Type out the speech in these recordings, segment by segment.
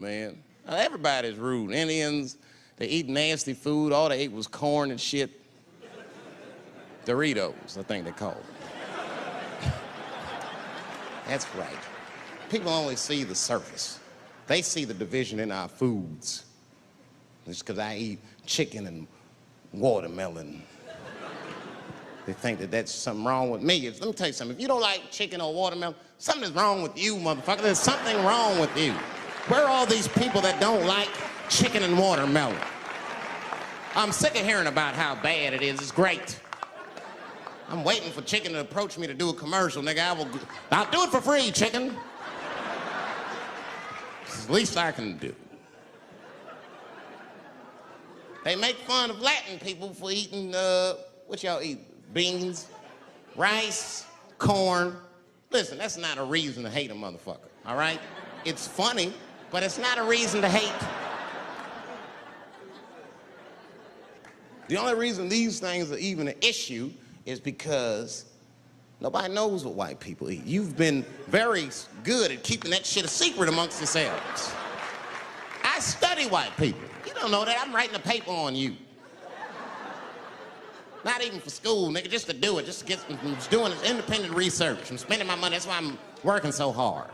man. Everybody's rude. Indians, they eat nasty food. All they ate was corn and shit. Doritos, I think they call it. That's right. People only see the surface. They see the division in our foods. Just because I eat chicken and watermelon. They think that that's something wrong with me. Let me tell you something. If you don't like chicken or watermelon, something is wrong with you, motherfucker. There's something wrong with you. Where are all these people that don't like chicken and watermelon? I'm sick of hearing about how bad it is. It's great. I'm waiting for chicken to approach me to do a commercial, nigga. I'll do it for free, chicken. It's the least I can do. They make fun of Latin people for eating, what y'all eat? Beans, rice, corn. Listen, that's not a reason to hate a motherfucker, all right? It's funny, but it's not a reason to hate. The only reason these things are even an issue is because nobody knows what white people eat. You've been very good at keeping that shit a secret amongst yourselves. I study white people. You don't know that. I'm writing a paper on you. Not even for school, nigga, just to do it, just to get, I'm just doing this independent research. I'm spending my money, that's why I'm working so hard.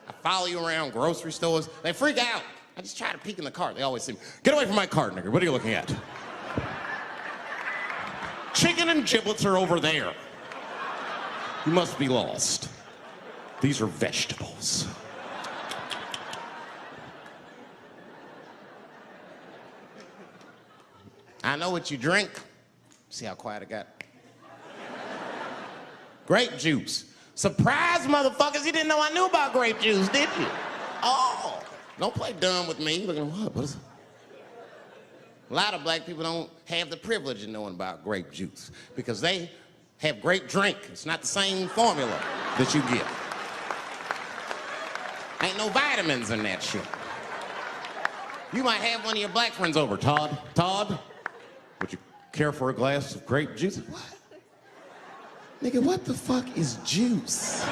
I follow you around grocery stores. They freak out. I just try to peek in the cart. They always say, get away from my cart, nigga. What are you looking at? Chicken and giblets are over there. You must be lost. These are vegetables. I know what you drink. See how quiet I got? Grape juice. Surprise, motherfuckers, you didn't know I knew about grape juice, did you? Oh, don't play dumb with me. Look at what is it? A lot of black people don't have the privilege of knowing about grape juice because they have grape drink. It's not the same formula that you get. Ain't no vitamins in that shit. You might have one of your black friends over, Todd. Todd, would you care for a glass of grape juice? What? Nigga, what the fuck is juice?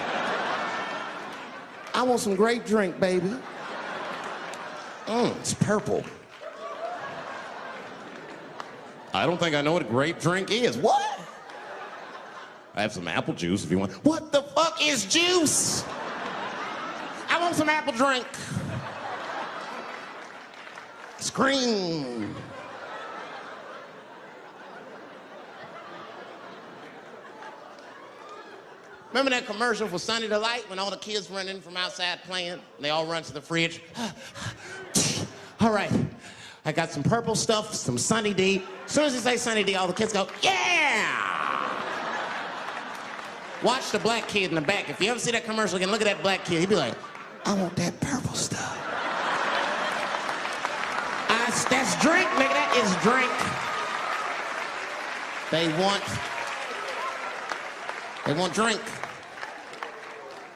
I want some grape drink, baby. It's purple. I don't think I know what a grape drink is. What? I have some apple juice if you want. What the fuck is juice? I want some apple drink. Scream. Remember that commercial for Sunny Delight when all the kids run in from outside playing? And they all run to the fridge. All right, I got some purple stuff, some Sunny D. As soon as you say Sunny D, all the kids go, yeah! Watch the black kid in the back. If you ever see that commercial again, look at that black kid. He'd be like, I want that purple stuff. That's drink, nigga, that is drink. They want drink.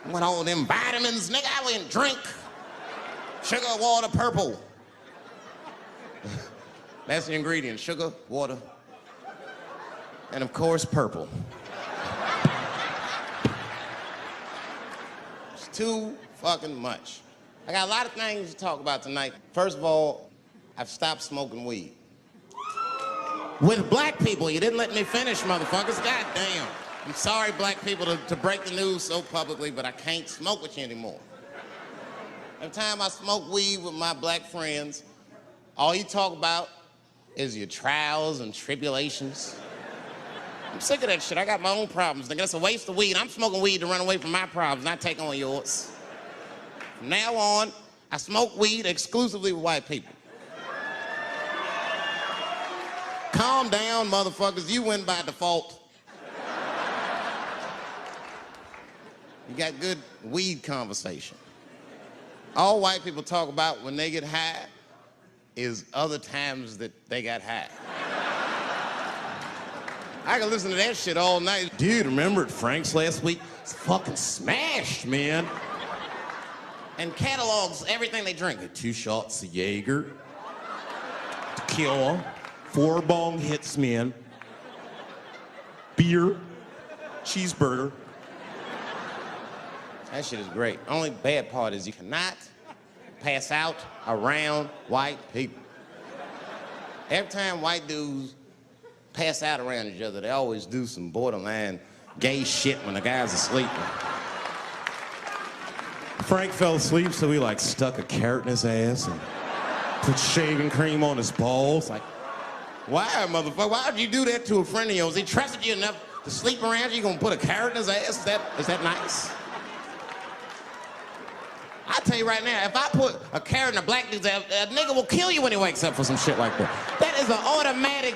I want all them vitamins, nigga, I want drink. Sugar, water, purple. That's the ingredient, sugar, water, and of course, purple. It's too fucking much. I got a lot of things to talk about tonight. First of all, I've stopped smoking weed. With black people, you didn't let me finish, motherfuckers. God damn. I'm sorry, black people, to break the news so publicly, but I can't smoke with you anymore. Every time I smoke weed with my black friends, all you talk about is your trials and tribulations. I'm sick of that shit. I got my own problems, nigga. That's a waste of weed. I'm smoking weed to run away from my problems, not take on yours. From now on, I smoke weed exclusively with white people. Calm down, motherfuckers. You win by default. You got good weed conversation. All white people talk about when they get high is other times that they got high. I can listen to that shit all night. Dude, remember at Frank's last week? It's fucking smashed, man. And catalogs everything they drink. 2 shots of Jaeger, tequila, 4 bong hits, man, beer, cheeseburger. That shit is great. Only bad part is you cannot pass out around white people. Every time white dudes pass out around each other, they always do some borderline gay shit when the guy's asleep. Frank fell asleep, so he like stuck a carrot in his ass and put shaving cream on his balls. Like, why, motherfucker? Why would you do that to a friend of yours? He trusted you enough to sleep around you, you gonna put a carrot in his ass? Is that nice? I tell you right now, if I put a carrot in a black dude's ass, a nigga will kill you when he wakes up for some shit like that. That is an automatic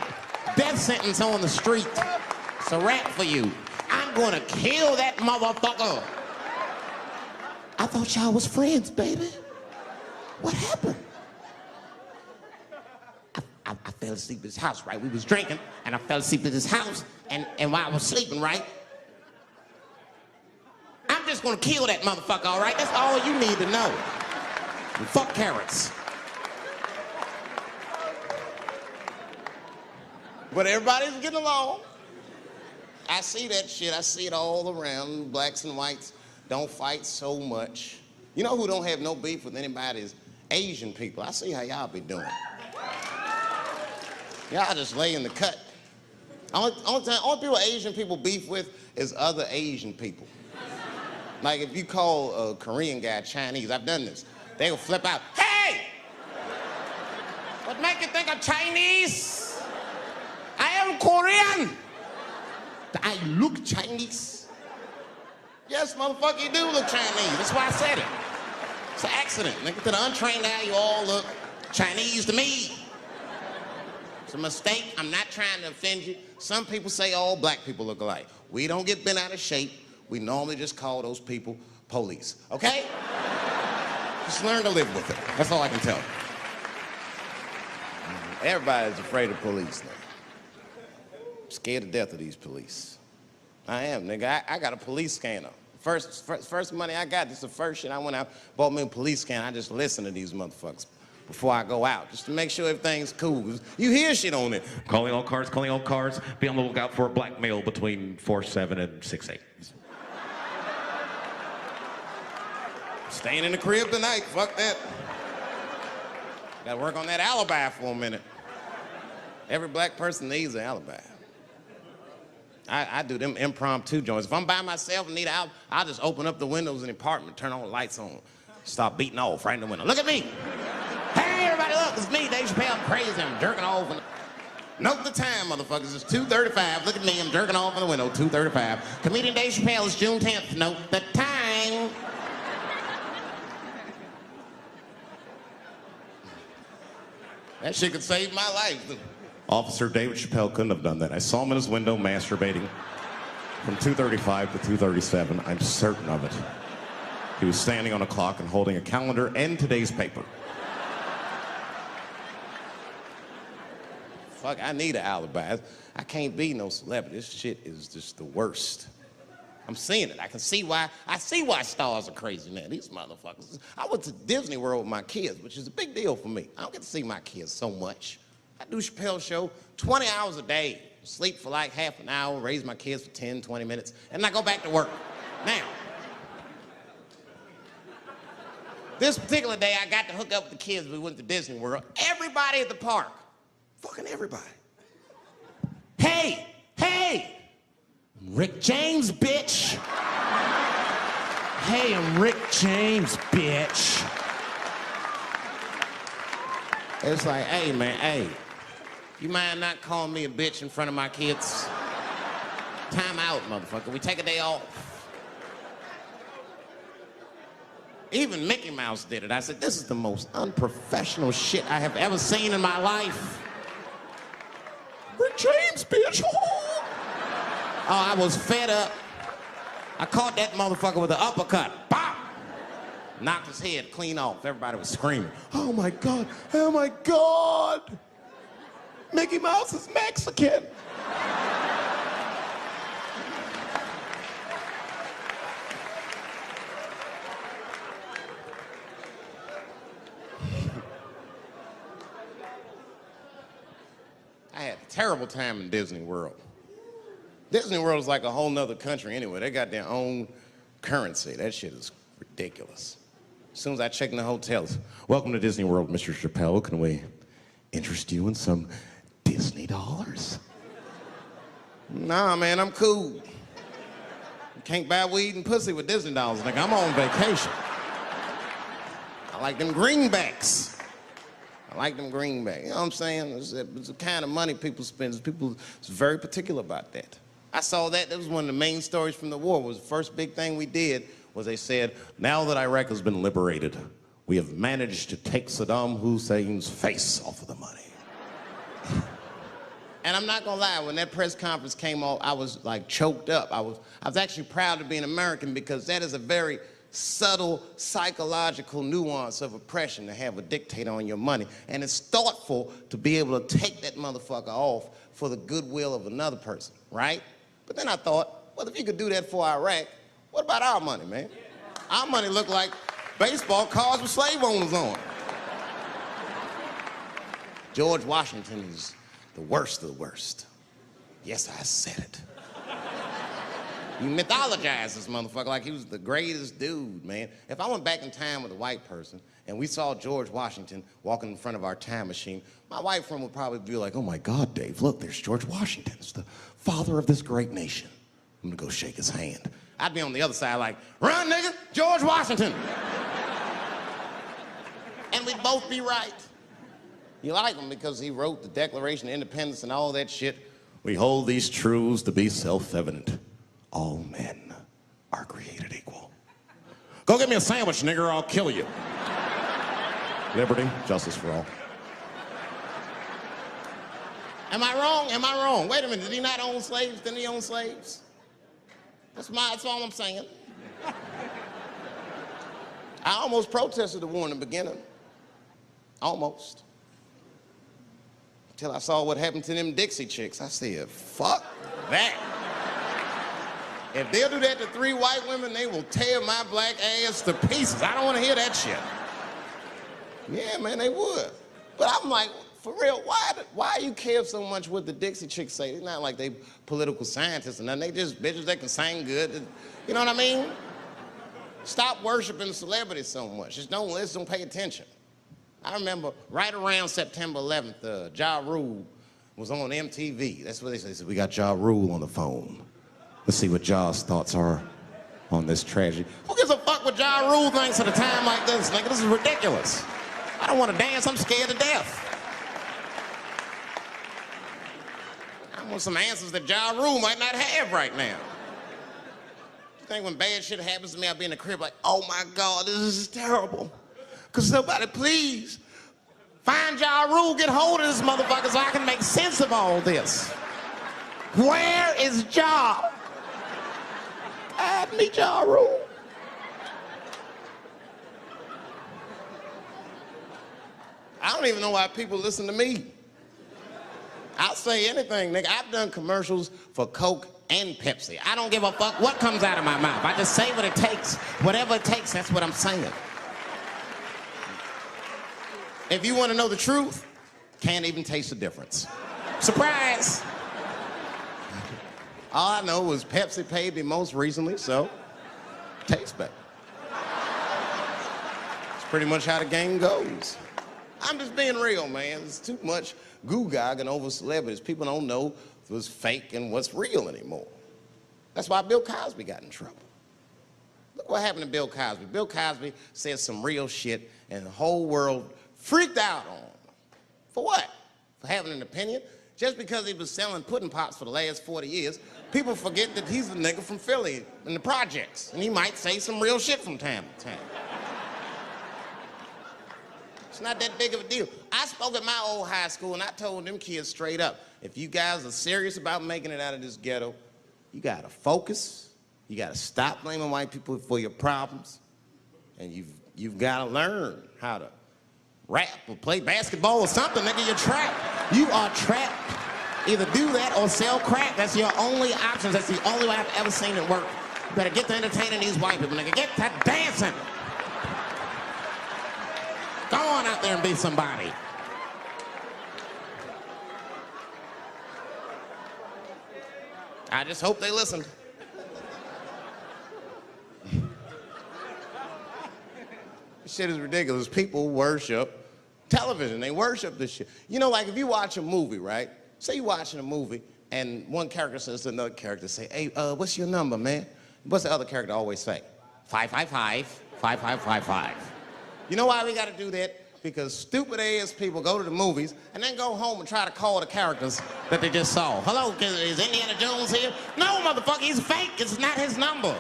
death sentence on the street. It's a rap for you. I'm gonna kill that motherfucker. I thought y'all was friends, baby. What happened? I fell asleep at his house, right? We was drinking, and I fell asleep at his house, and while I was sleeping, right? I'm just gonna kill that motherfucker, all right? That's all you need to know. And fuck carrots. But everybody's getting along. I see that shit. I see it all around. Blacks and whites don't fight so much. You know who don't have no beef with anybody is Asian people. I see how y'all be doing. Y'all just lay in the cut. Only people Asian people beef with is other Asian people. Like if you call a Korean guy Chinese, I've done this. They will flip out, hey! What make you think I'm Chinese? I am Korean. I look Chinese. Yes, motherfucker, you do look Chinese. That's why I said it. It's an accident. Nigga, to the untrained eye, you all look Chinese to me. It's a mistake. I'm not trying to offend you. Some people say all black people look alike. We don't get bent out of shape. We normally just call those people police, okay? Just learn to live with it. That's all I can tell you. Everybody's afraid of police now. I'm scared to death of these police. I am, nigga. I got a police scanner. First money I got, this is the first shit I went out, bought me a police scanner. I just listen to these motherfuckers before I go out, just to make sure everything's cool. You hear shit on it. Calling all cars, be on the lookout for a black male between 4'7" and 6'8". Staying in the crib tonight, fuck that. Gotta work on that alibi for a minute. Every black person needs an alibi. I do them impromptu joints. If I'm by myself and need out, I'll just open up the windows in the apartment, turn all the lights on, start beating off right in the window. Look at me. Hey, everybody, look, it's me, Dave Chappelle. I'm crazy, I'm jerking off. Note the time, motherfuckers. It's 2:35. Look at me, I'm jerking off in the window, 2:35. Comedian Dave Chappelle is June 10th. Note the time. That shit could save my life. Officer David Chappelle couldn't have done that. I saw him in his window masturbating from 2:35 to 2:37. I'm certain of it. He was standing on a clock and holding a calendar and today's paper. Fuck, I need an alibi. I can't be no celebrity. This shit is just the worst. I'm seeing it. I see why stars are crazy now. These motherfuckers. I went to Disney World with my kids, which is a big deal for me. I don't get to see my kids so much. I do Chappelle show 20 hours a day, sleep for like half an hour, raise my kids for 10, 20 minutes, and I go back to work. Now, this particular day, I got to hook up with the kids. We went to Disney World. Everybody at the park, fucking everybody. Hey, Rick James, bitch. Hey, I'm Rick James, bitch. It's like, hey, man, hey. You mind not calling me a bitch in front of my kids? Time out, motherfucker. We take a day off. Even Mickey Mouse did it. I said, this is the most unprofessional shit I have ever seen in my life. Rick James, bitch. Oh, I was fed up. I caught that motherfucker with an uppercut. Bop! Knocked his head clean off. Everybody was screaming. Oh my God, oh my God. Mickey Mouse is Mexican. I had a terrible time in Disney World. Disney World is like a whole nother country anyway. They got their own currency. That shit is ridiculous. As soon as I check in the hotels. Welcome to Disney World, Mr. Chappelle. Can we interest you in some Disney dollars? Nah, man, I'm cool. You can't buy weed and pussy with Disney dollars, nigga. I'm on vacation. I like them greenbacks. I like them greenbacks. You know what I'm saying? It's the kind of money people spend. People is very particular about that. I saw that. That was one of the main stories from the war. It was the first big thing we did was they said, now that Iraq has been liberated, we have managed to take Saddam Hussein's face off of the money. And I'm not gonna lie, when that press conference came off, I was like choked up. I was actually proud to be an American because that is a very subtle psychological nuance of oppression to have a dictator on your money. And it's thoughtful to be able to take that motherfucker off for the goodwill of another person, right? But then I thought, well, if you could do that for Iraq, what about our money, man? Our money looked like baseball cards with slave owners on. George Washington is the worst of the worst. Yes, I said it. You mythologize this motherfucker like he was the greatest dude, man. If I went back in time with a white person and we saw George Washington walking in front of our time machine, my white friend would probably be like, oh my God, Dave, look, there's George Washington. It's the father of this great nation. I'm gonna go shake his hand. I'd be on the other side like, run, nigga, George Washington. And we'd both be right. You like him because he wrote the Declaration of Independence and all that shit. We hold these truths to be self-evident. All men are created equal. Go get me a sandwich, nigger, or I'll kill you. Liberty, justice for all. Am I wrong? Am I wrong? Wait a minute, did he not own slaves? Didn't he own slaves? That's all I'm saying. I almost protested the war in the beginning. Almost. Until I saw what happened to them Dixie chicks. I said, fuck that. If they'll do that to 3 white women, they will tear my black ass to pieces. I don't want to hear that shit. Yeah, man, they would. But I'm like, for real, why you care so much what the Dixie chicks say? It's not like they political scientists or nothing. They just bitches that can sing good. You know what I mean? Stop worshiping celebrities so much. Just don't listen, don't pay attention. I remember right around September 11th, Ja Rule was on MTV. That's what they said. They said, we got Ja Rule on the phone. Let's see what Ja's thoughts are on this tragedy. Who gives a fuck what Ja Rule thinks at a time like this, nigga? This is ridiculous. I don't want to dance, I'm scared to death. I want some answers that Ja Rule might not have right now. You think when bad shit happens to me, I'll be in the crib like, oh my God, this is terrible. Could somebody please find Ja Rule, get hold of this motherfucker so I can make sense of all this. Where is Ja? Guide me, Ja Rule. I don't even know why people listen to me. I'll say anything, nigga. I've done commercials for Coke and Pepsi. I don't give a fuck what comes out of my mouth. I just say what it takes. Whatever it takes, that's what I'm saying. If you want to know the truth, can't even taste the difference. Surprise! All I know was Pepsi paid me most recently, so tastes better. It's pretty much how the game goes. I'm just being real, man. There's too much goo-gagging over celebrities. People don't know what's fake and what's real anymore. That's why Bill Cosby got in trouble. Look what happened to Bill Cosby. Bill Cosby said some real shit, and the whole world freaked out on him. For what? For having an opinion? Just because he was selling pudding pops for the last 40 years, people forget that he's the nigga from Philly in the projects, and he might say some real shit from time to time. It's not that big of a deal. I spoke at my old high school, and I told them kids straight up, if you guys are serious about making it out of this ghetto, you gotta focus, you gotta stop blaming white people for your problems, and you've gotta learn how to rap or play basketball or something, nigga, you're trapped. You are trapped. Either do that or sell crack. That's your only options. That's the only way I've ever seen it work. You better get to entertaining these white people, nigga. Get to dancing. Go on out there and be somebody. I just hope they listened. Shit is ridiculous. People worship television. They worship this shit. You know, like if you watch a movie, right? Say you're watching a movie and one character says to another character, say, hey, what's your number, man? What's the other character always say? 555, 5555. You know why we gotta do that? Because stupid ass people go to the movies and then go home and try to call the characters that they just saw. Hello, is Indiana Jones here? No, motherfucker, he's fake. It's not his number.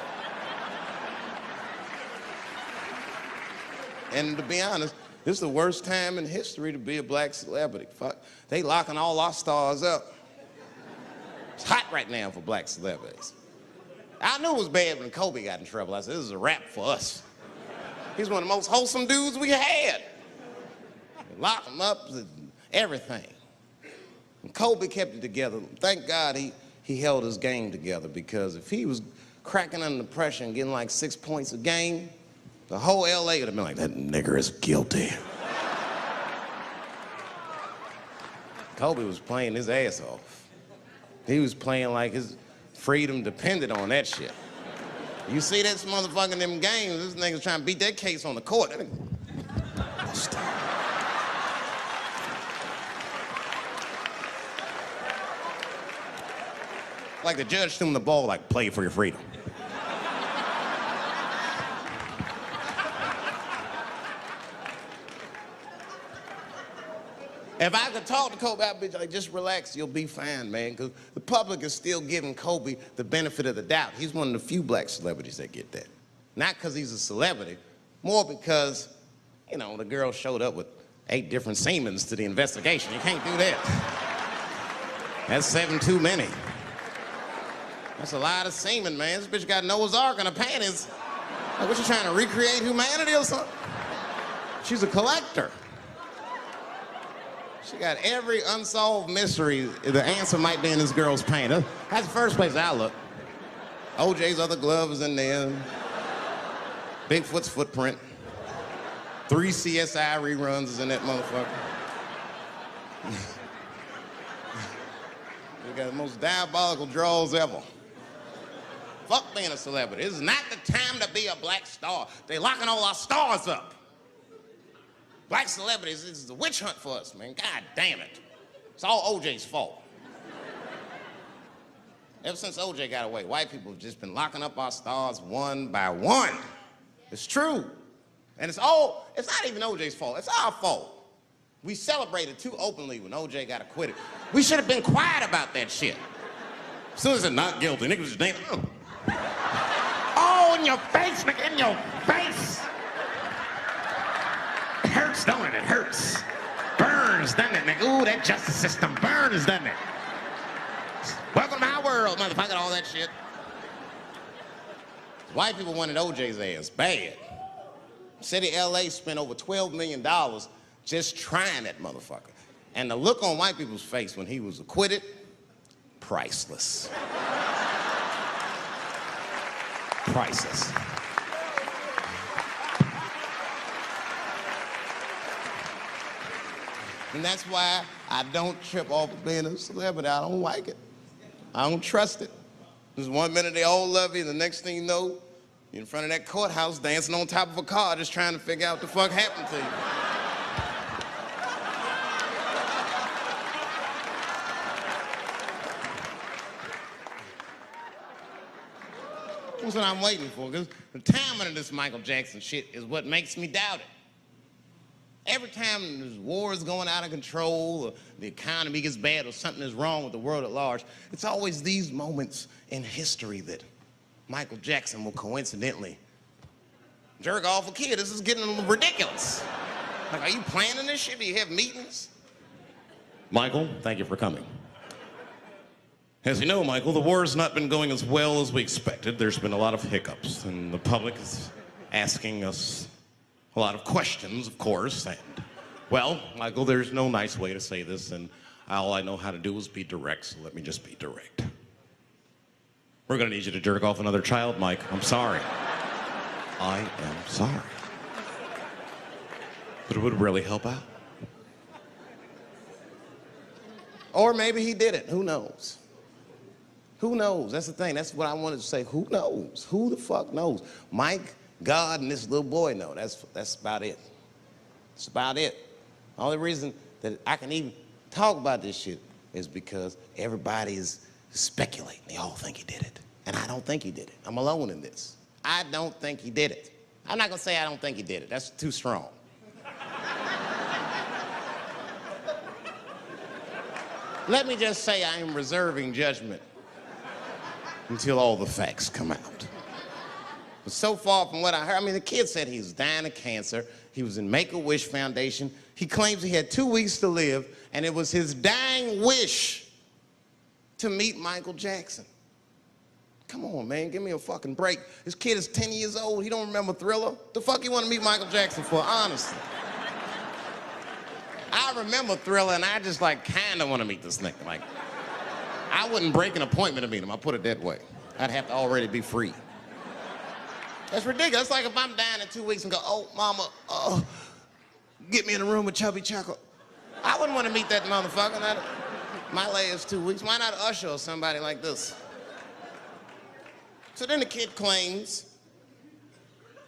And to be honest, this is the worst time in history to be a black celebrity. Fuck, they locking all our stars up. It's hot right now for black celebrities. I knew it was bad when Kobe got in trouble. I said, this is a wrap for us. He's one of the most wholesome dudes we had. Lock him up, everything. And Kobe kept it together. Thank God he held his game together, because if he was cracking under pressure and getting like 6 points a game, the whole LA would have been like, that nigger is guilty. Kobe was playing his ass off. He was playing like his freedom depended on that shit. You see this motherfucker in them games, this nigga's trying to beat that case on the court. Like the judge threw him the ball, like, play for your freedom. If I could talk to Kobe, I'd be like, just relax, you'll be fine, man. Because the public is still giving Kobe the benefit of the doubt. He's one of the few black celebrities that get that. Not because he's a celebrity, more because, you know, the girl showed up with 8 different semens to the investigation. You can't do that. That's 7 too many. That's a lot of semen, man. This bitch got Noah's Ark in her panties. Like, what, you trying to recreate humanity or something? She's a collector. She got every unsolved mystery. The answer might be in this girl's paint. That's the first place I look. OJ's other glove is in there. Bigfoot's footprint. 3 CSI reruns is in that motherfucker. We got the most diabolical draws ever. Fuck being a celebrity. This is not the time to be a black star. They locking all our stars up. Black celebrities, this is a witch hunt for us, man. God damn it. It's all OJ's fault. Ever since OJ got away, white people have just been locking up our stars one by one. It's true. And it's not even OJ's fault, it's our fault. We celebrated too openly when OJ got acquitted. We should have been quiet about that shit. As soon as it's not guilty, niggas just damn. Oh, in your face, nigga, in your face. It hurts, don't it? It hurts. Burns, doesn't it, nigga? Ooh, that justice system burns, doesn't it? Welcome to my world, motherfucker, all that shit. White people wanted OJ's ass bad. City of LA spent over $12 million just trying that motherfucker. And the look on white people's face when he was acquitted, priceless. Priceless. And that's why I don't trip off of being a celebrity. I don't like it. I don't trust it. Just 1 minute they all love you, and the next thing you know, you're in front of that courthouse dancing on top of a car just trying to figure out what the fuck happened to you. That's what I'm waiting for, because the timing of this Michael Jackson shit is what makes me doubt it. Every time there's wars going out of control, or the economy gets bad, or something is wrong with the world at large, it's always these moments in history that Michael Jackson will coincidentally jerk off a kid. This is getting a little ridiculous. Like, are you planning this shit? Do you have meetings? Michael, thank you for coming. As you know, Michael, the war has not been going as well as we expected. There's been a lot of hiccups, and the public is asking us a lot of questions, of course. And, well, Michael, there's no nice way to say this, and all I know how to do is be direct, so let me just be direct. We're gonna need you to jerk off another child, Mike. I'm sorry. I am sorry. But it would really help out. Or maybe he didn't. Who knows? Who knows? That's the thing. That's what I wanted to say. Who knows? Who the fuck knows? Mike God and this little boy know. That's about it. That's about it. The only reason that I can even talk about this shit is because everybody is speculating. They all think he did it. And I don't think he did it. I'm alone in this. I don't think he did it. I'm not gonna say I don't think he did it. That's too strong. Let me just say I am reserving judgment until all the facts come out. But so far from what I heard, I mean, the kid said he was dying of cancer. He was in Make-A-Wish Foundation. He claims he had 2 weeks to live, and it was his dying wish to meet Michael Jackson. Come on, man, give me a fucking break. This kid is 10 years old. He don't remember Thriller. The fuck you want to meet Michael Jackson for, honestly? I remember Thriller, and I just, like, kind of want to meet this nigga. Like, I wouldn't break an appointment to meet him. I'll put it that way. I'd have to already be free. That's ridiculous. It's like if I'm dying in 2 weeks and go, oh, mama, get me in a room with Chubby Chuckle. I wouldn't want to meet that motherfucker. My last 2 weeks. Why not Usher or somebody like this? So then the kid claims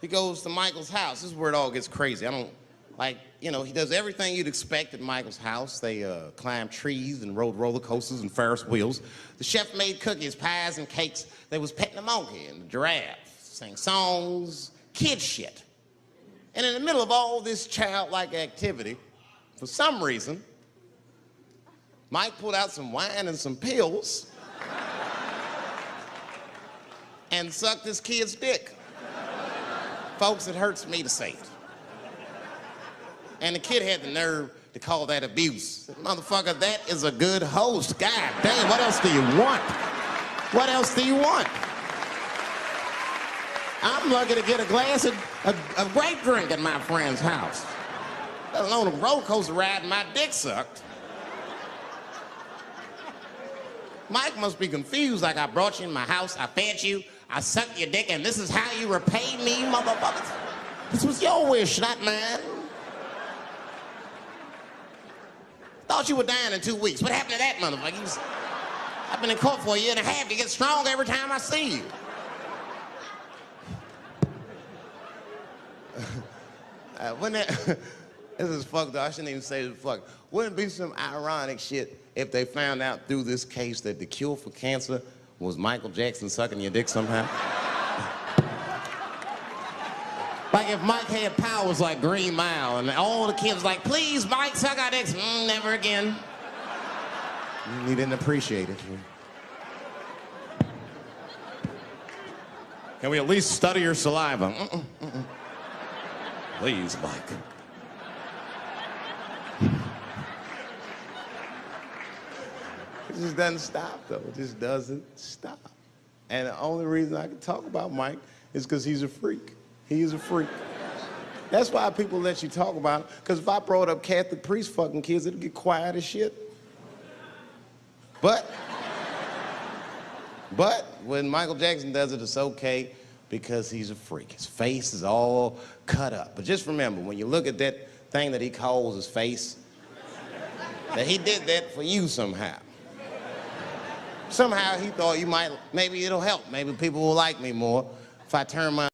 he goes to Michael's house. This is where it all gets crazy. I don't, like, you know, he does everything you'd expect at Michael's house. They climbed trees and rode roller coasters and Ferris wheels. The chef made cookies, pies, and cakes. They was petting the monkey and the giraffe, sang songs, kid shit. And in the middle of all this childlike activity, for some reason, Mike pulled out some wine and some pills and sucked this kid's dick. Folks, it hurts me to say it. And the kid had the nerve to call that abuse. Motherfucker, that is a good host. God damn, what else do you want? What else do you want? I'm lucky to get a glass of grape drink at my friend's house. Let alone a roller coaster ride and my dick sucked. Mike must be confused, like I brought you in my house, I fed you, I sucked your dick, and this is how you repay me, motherfuckers? This was your wish, not mine. Thought you were dying in 2 weeks. What happened to that, motherfucker? I've been in court for a year and a half. You get stronger every time I see you. This is fucked up. I shouldn't even say this fuck. Wouldn't it be some ironic shit if they found out through this case that the cure for cancer was Michael Jackson sucking your dick somehow? Like if Mike had powers like Green Mile and all the kids like, please, Mike, suck our dicks. Never again. He didn't appreciate it. Can we at least study your saliva? Please, Mike. It just doesn't stop, though. It just doesn't stop. And the only reason I can talk about Mike is because he's a freak. He is a freak. That's why people let you talk about him. Because if I brought up Catholic priest fucking kids, it'd get quiet as shit. But when Michael Jackson does it, it's okay because he's a freak. His face is all cut up. But just remember, when you look at that thing that he calls his face, that he did that for you somehow. Somehow he thought you might, maybe it'll help. Maybe people will like me more if I turn my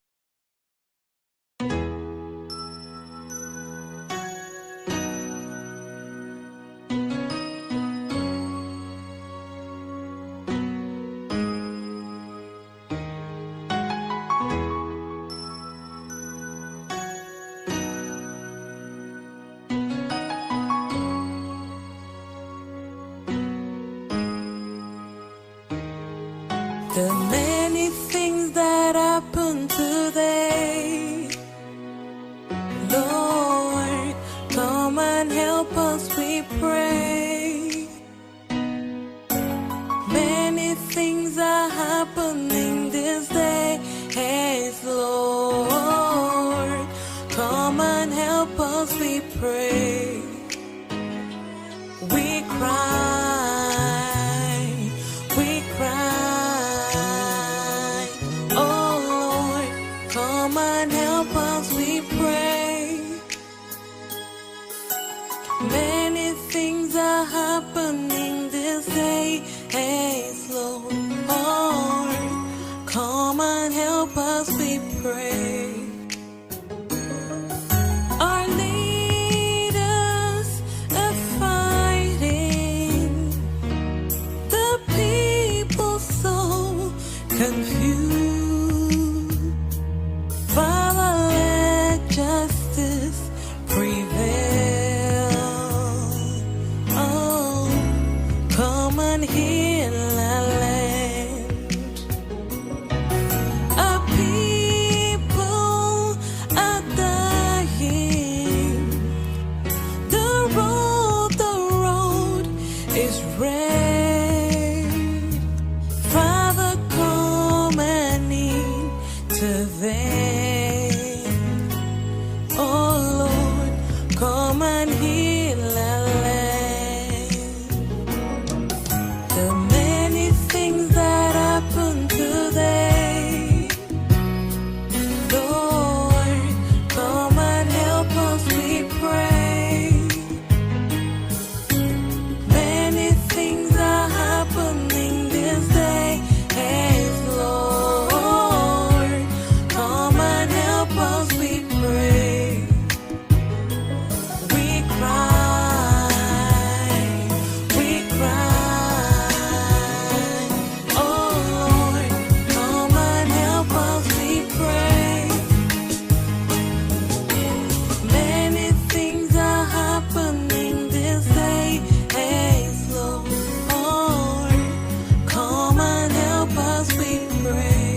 The many things that happen today, Lord, come and help us, we pray. Many things are happening this day, yes, Lord, come and help us, we pray. We cry. Come and help us, we pray. Many things are happening this day, yes, Lord. Come and help us, we pray. come and heal our land. The many things that happen today, Lord, come and help us, we pray. Many things are happening this day, hey Lord, come and help us, we pray. We cry, oh Lord, come and help us, we pray. Many things are happening this day, hey Lord, come and help us, we pray.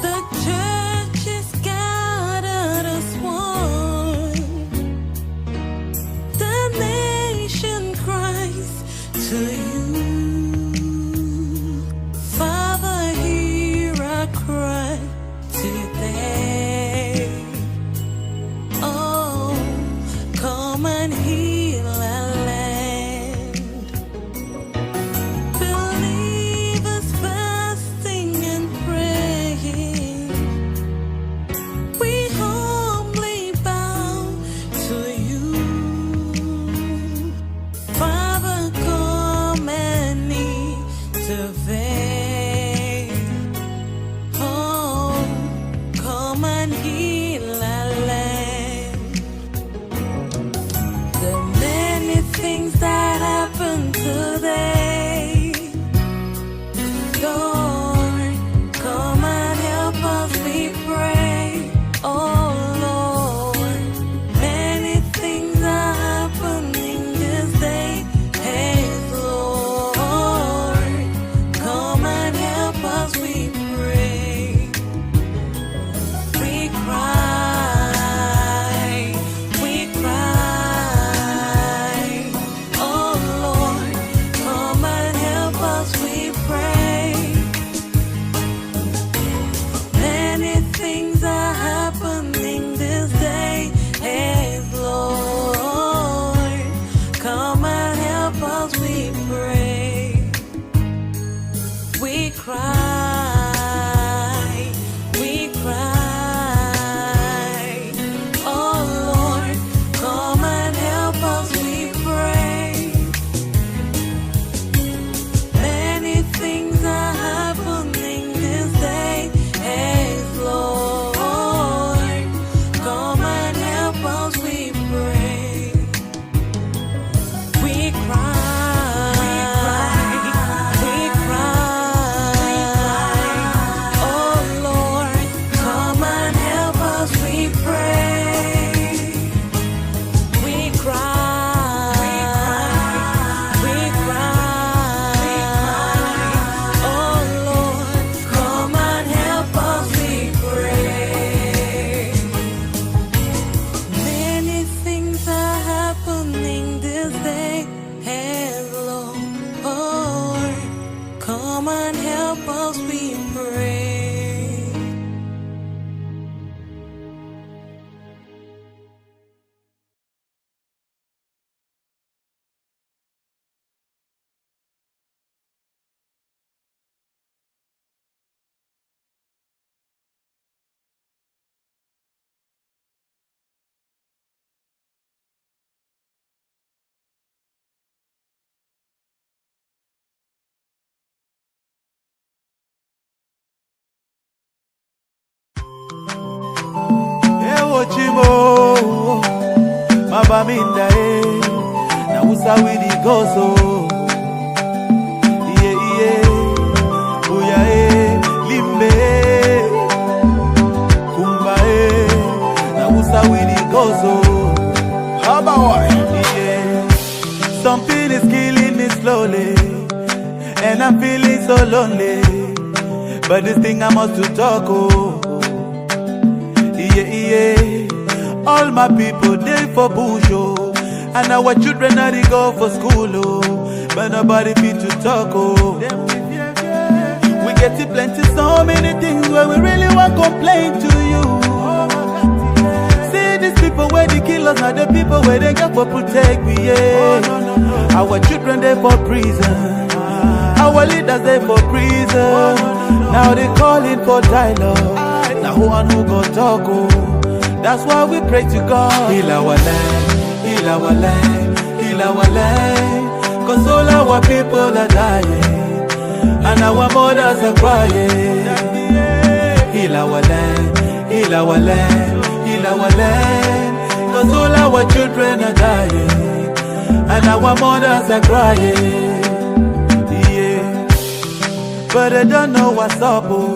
The church is gathered as one. The nation cries to you. Father, hear our cry today. Oh, come and heal our land. Believers fasting and praying, we humbly bow to you. Father, come and intervene. Oh, come and heal our land. The many things that happen today, Lord, come and help us, we pray. Oh Lord, many things are happening this day, hey Lord, come and help us, we pray. We cry, oh Lord, come and help us, we pray. Many things are happening this day, hey Lord, come and help us, we pray. We cry, oh Lord, come and help us, we pray. Many things are happening this day, hey Lord, come and help us, we pray. We cry, oh Lord, come and help us, we pray. We cry, oh Lord, come and help us, we pray. Many things are happening this day, hey Lord, come and help us, we pray. Chimo, mabaminda na usawidi gozo, buya limbe, kumba na usawidi gozo. How about something is killing me slowly, and I'm feeling so lonely. But this thing I must to talk, All my people, they for bush, And our children now they go for school, oh, but nobody fit to talk, oh. We get it plenty, so many things where we really want complain to you. See these people where they kill us, not the people where they get for protect we, yeah. Our children they for prison, our leaders they for prison. Now they calling for dialogue. Now who and who go talk, oh. That's why we pray to God. Heal our land, heal our land, heal our land. Cause all our people are dying, and our mothers are crying. Heal our land, heal our land, heal our land. Cause all our children are dying, and our mothers are crying. Yeah. But I don't know what's up, oh,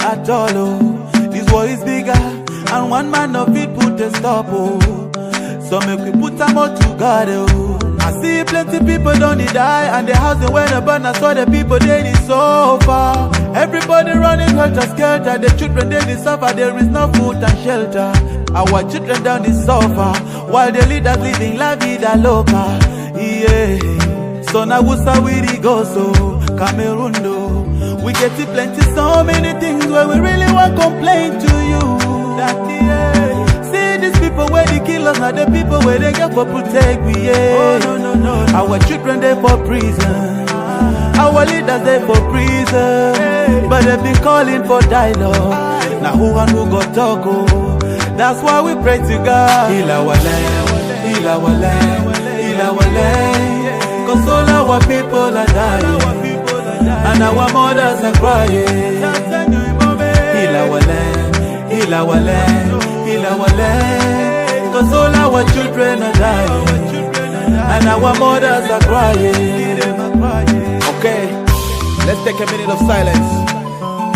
at all, oh. This war is bigger, and one man of it put a stop, oh. So make we put them all together, oh. I see plenty people don't die, and the house they went burn. I saw the people they need so far. Everybody running helter skelter, the children they suffer. There is no food and shelter. Our children down the suffer, while the leaders living la vida loca. Yeah. So now we go so Cameroon do. We get it plenty, so many things where we really want complain to you. That yeah. See these people where they kill us, not the people where they get for protect we, yeah. Oh, no. Our children they for prison, our leaders they for prison, hey. But they be calling for dialogue. Now who and who go talk, oh. That's why we pray to God. Heal our land, heal our land, heal our land. Cause all our people are dying, and our mothers are crying. Heal our land, heal our land, heal our land. Cause all our children are dying, and our mothers are crying. Okay, let's take a minute of silence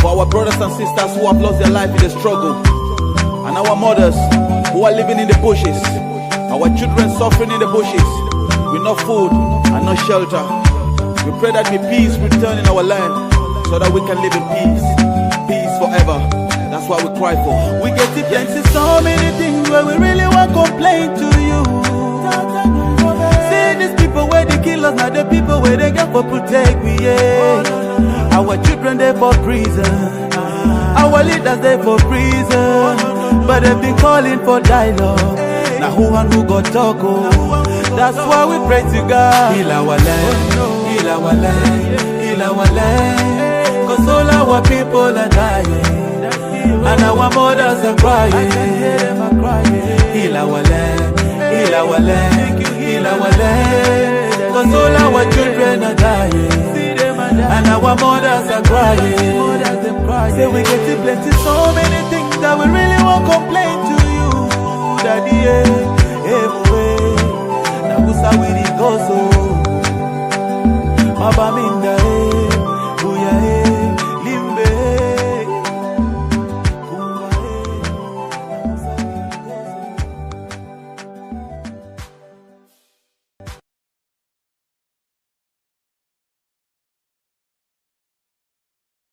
for our brothers and sisters who have lost their life in the struggle, and our mothers who are living in the bushes, our children suffering in the bushes with no food and no shelter. We pray that may peace return in our land, so that we can live in peace, peace forever. That's what we cry for. We get it plenty, so many things where we really want complain to you. See these people where they kill us, not the people where they get for protect we, yeah. Our children they for prison, our leaders they for prison, but they've been calling for dialogue. Now who and who go talk, oh. That's why we pray to God. Heal our land, heal our land, heal our land. Cause all our people are dying, and our mothers are crying. Heal our land, heal our land, heal our land. Cause all our children are dying, and our mothers are crying. Say we get it plenty, so many things that we really want complain to you, Daddy. Yeah.